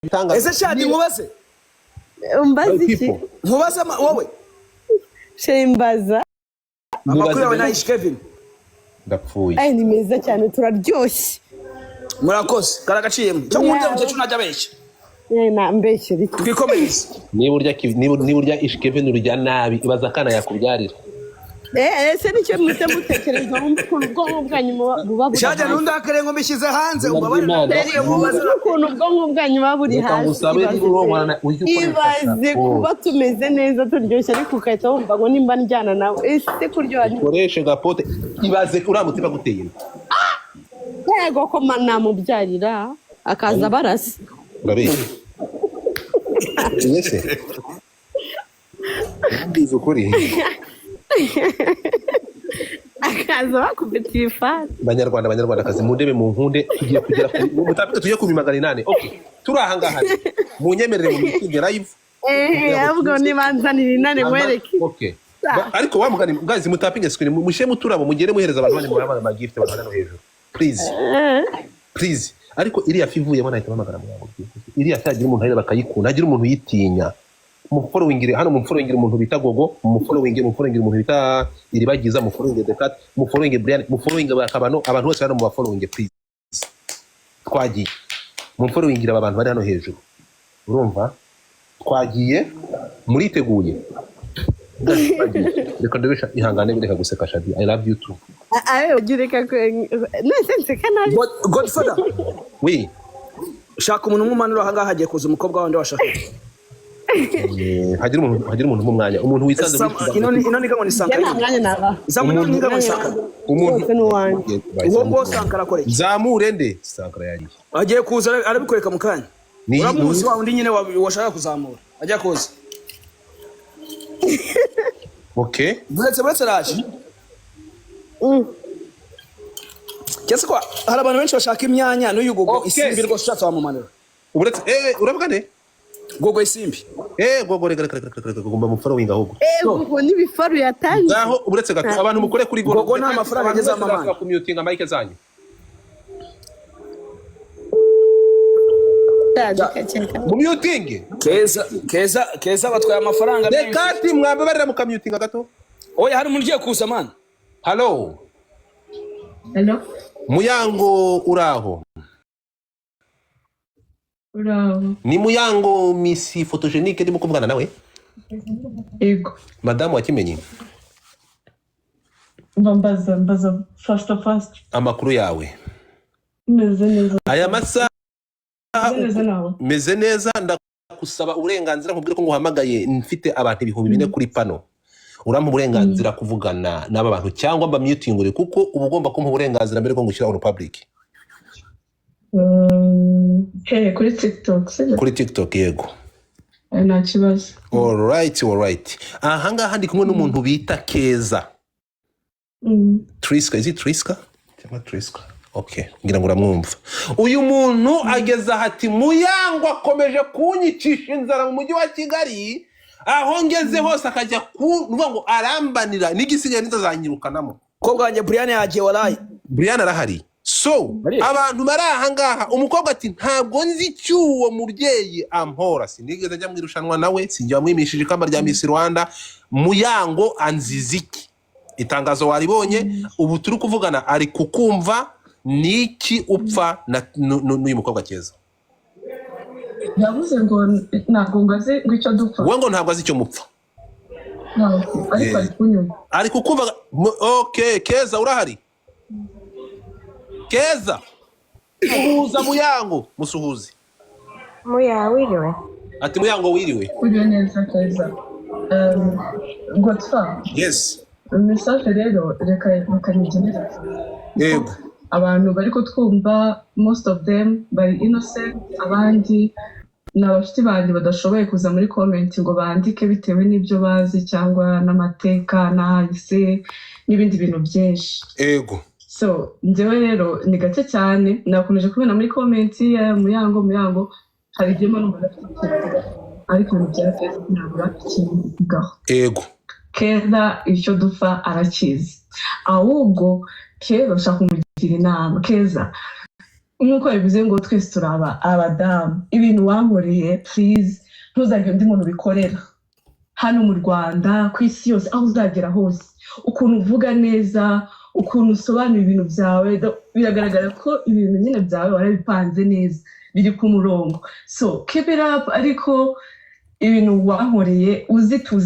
ese shadi nkubaze umbaza iki nkubaze wowe shembaza amakuru yawe na Kevin ndapfuye ni meza cyane turaryoshye murakoze karagaciyemo cyo nkunze mucyo najya beshe na mbeshe biki twikomereze niba urya Kevin urya nabi ibaza kana yakubyarira ese nicyo mwite mutekereza ubwonko bwanyu buba buri shaje nundakare ngo mbishyize hanze ubabarire mubaze ukuntu ubwonko bwanyu buba buri hasi ibaze kuba tumeze neza turyoshye ariko ukahita wumva ngo nimba njyana nawe ese kuryoha ukoreshe gapote ibaze uramutima guteye yego ko namubyarira akaza barasi urabeshya ese ndizo ukuri akaza bakubitiye ifani banyarwanda kazi mu ndebe mu nkunde tugiye kugera ku mutapito tugiye ku 800 okay turi aha ngaha mu nyemerere mu mitingi live ahubwo nibanzanira inane mwereke okay ariko wamugani guys mutapinge screen mushe muturabo mugere muhereza abantu bane muhaba ama gift abantu no hejuru please ariko iriya fivuye bona ahita bamagara mu yango iriya cyagira umuntu ahera bakayikunda agira umuntu yitinya mu following hano mu following umuntu bita gogo mu following umuntu bita iribagiza mu following Decat mu following Brian mu following bakabano abantu bose hano mu following please twagiye mu following abantu bari hano hejuru urumva twagiye muriteguye reka ndabisha ihangane bireka guseka Shadi I love you too ugireka nese kana Godfather oui shaka umuntu mumanuro aha ngaha hagiye kuza umukobwa wande washaka hagira umuntu mu mwanya umuntu wisanze ino ni gamo Sankara yana mwanya naba zamuri ni gamo Sankara umuntu n'uwanjye uwo Sankara kore zamure nde Sankara yari agiye kuza arabikoreka mu kanya uramuzi wa undi nyine washaka kuzamura ajya kuza okay buretse raje cyese kwa hari abantu benshi bashaka imyanya n'uyu gogo isimbi rwo shatse wa mumaniro uretse uravuga nde gogo isimbi gogo reka gomba mu following ahubwo gogo ni bifaru yatangiye aho uretse gato abantu mukore kuri gogo nta mafaranga ageze amamana ku muting amike zanyu mu muting keza batwaye amafaranga Dekati mwambe barira mu muting gato oya hari umuntu ugiye kuza man hello Muyango uraho ni Muyango Miss Photogenique ndimo kuvugana nawe yego madamu wakimenye mbaza fast amakuru yawe meze neza aya masa meze neza ndakusaba uburenganzira nkubwire ko nguhamagaye mfite abantu 4,000 kuri pano urampa uburenganzira kuvugana n'aba bantu cyangwa mba muting uri kuko uba ugomba kumpa uburenganzira mbere ko ngushyira on public kuri TikTok yego nta kibazo all right aha ngaha ndi kumwe n'umuntu bita Keza Triska cyangwa Triska okay ngira ngo uramwumva uyu muntu ageza hati Muyango akomeje kunyicisha inzara mu mujyi wa Kigali aho ngeze hose akajya kuvuga ngo arambanira n'igisigaye nitazanyirukanamo ko bwanjye Brian yagiye warayi Brian arahari so abantu bari aha ngaha umukobwa ati ntabwo nzi cyuwo mubyeyi ampora sinigeze ajya mwirushanwa nawe sinjya mwimishije ikamba rya Miss Rwanda Muyango anziziki itangazo waribonye ubu turi kuvugana ari kukumva niki upfa n'uyu mukobwa Keza yavuze ngo ntabwo ngaze ngicyo dupfa we ngo ntabwo azi icyo mupfa ariko ari kunyuma ari kukumva okay Keza urahari Keza uhuza Muyango musuhuzi wiriwe ati Muyango wiriwe uri neza Keza Godfather yes message rero reka nigenera yego abantu bari kutwumva most of them bari innocent abandi n'abafite bandi badashoboye kuza muri comment ngo bandike bitewe n'ibyo bazi cyangwa n'amateka n'ahise n'ibindi bintu byinshi yego so njyewe rero ni gake cyane nakomeje kubona muri comment ya Muyango hari ibyema n'umuntu afite ariko nibyo Keza ntabwo ikigaho yego Keza icyo dupfa arakizi ahubwo Keza ushaka kumugira inama Keza nk'uko bivuze ngo twese turaba abadamu ibintu wankoreye please ntuzagire undi muntu bikorera hano mu Rwanda ku isi yose aho uzagera hose ukuntu uvuga neza ukuntu usobanura ibintu byawe biragaragara ko ibintu nyine byawe warabipanze neza biri ku murongo so keep it up ariko ibintu wankoreye uzituze